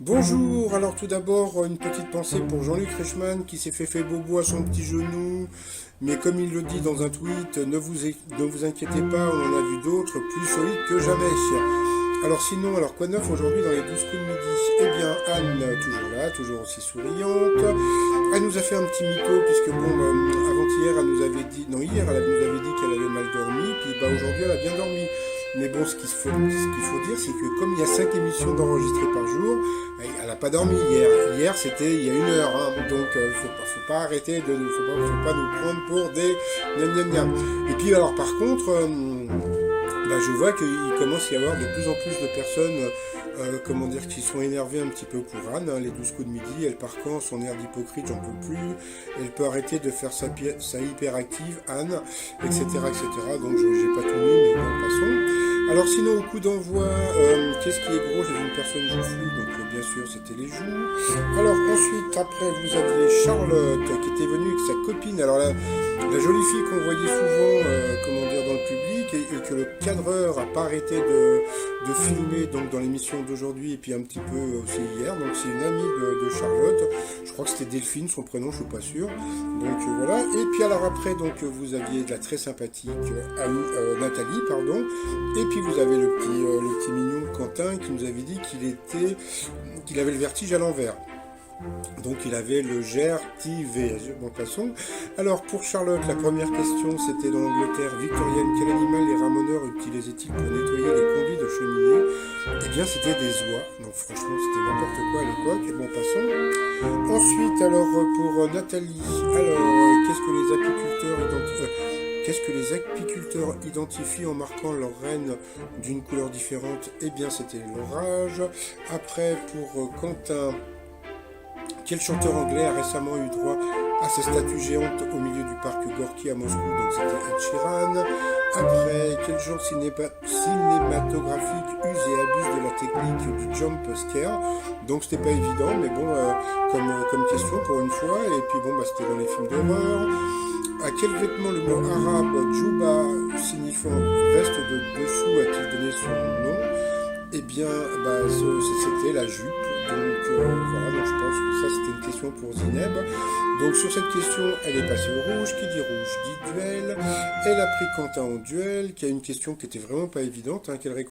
Bonjour, alors tout d'abord une petite pensée pour Jean-Luc Reichmann qui s'est fait bobo à son petit genou, mais comme il le dit dans un tweet, ne vous inquiétez pas, on en a vu d'autres plus solides que jamais. Alors sinon, alors quoi de neuf aujourd'hui dans les 12 coups de midi? Eh bien Anne, toujours là, toujours aussi souriante. Elle nous a fait un petit mytho puisque bon, avant-hier elle nous avait dit, non hier elle nous avait dit qu'elle avait mal dormi, puis bah aujourd'hui elle a bien dormi. Mais bon, ce qu'il faut dire, c'est que comme il y a 5 émissions d'enregistrées par jour, elle n'a pas dormi hier. Hier, c'était il y a 1 heure, hein. Donc faut pas arrêter faut pas nous prendre pour des gnam gnam gnam. Et puis alors par contre, je vois qu'il commence à y avoir de plus en plus de personnes, comment dire, qui sont énervées un petit peu pour Anne, hein, les 12 coups de midi, elle part quand, son air d'hypocrite, j'en peux plus, elle peut arrêter de faire sa hyperactive, Anne, etc., etc. Donc je n'ai pas tout mis, mais bon, passons. Alors sinon, au coup d'envoi, qu'est-ce qui est gros? J'ai vu une personne joufflue, donc bien sûr, c'était les joues. Alors ensuite, après, vous aviez Charlotte, qui était venue avec sa copine, alors la jolie fille qu'on voyait souvent, comment dire, dans le public, et que le cadreur n'a pas arrêté de filmer donc dans l'émission d'aujourd'hui et puis un petit peu aussi hier. Donc c'est une amie de Charlotte. Je crois que c'était Delphine, son prénom, je suis pas sûr. Donc voilà. Et puis alors après, donc vous aviez de la très sympathique Nathalie, pardon. Et puis vous avez le petit mignon Quentin qui nous avait dit qu'il avait le vertige à l'envers. Donc il avait le GRTV. Bon, passons. Alors pour Charlotte, la première question c'était dans l'Angleterre victorienne, quel animal les ramoneurs utilisaient-ils pour nettoyer les conduits de cheminée? Eh bien c'était des oies. Donc franchement c'était n'importe quoi à l'époque. Bon, passons. Ensuite alors pour Nathalie, alors qu'est-ce que les apiculteurs identifient en marquant leur reine d'une couleur différente? Eh bien c'était l'orage. Après pour Quentin, quel chanteur anglais a récemment eu droit à sa statue géante au milieu du parc Gorky à Moscou? Donc c'était Ed Sheeran. Après, quel genre cinématographique use et abuse de la technique du jump scare? Donc c'était pas évident, mais bon, comme question pour une fois. Et puis bon, c'était dans les films d'horreur. À quel vêtement le mot arabe Djouba, signifiant veste de dessous, a-t-il donné son nom? Eh bien, c'était la jupe. Donc voilà, donc je pense que ça c'était une question pour Zineb. Donc sur cette question, elle est passée au rouge. Qui dit rouge dit duel. Elle a pris Quentin en duel, qui a une question qui était vraiment pas évidente, hein,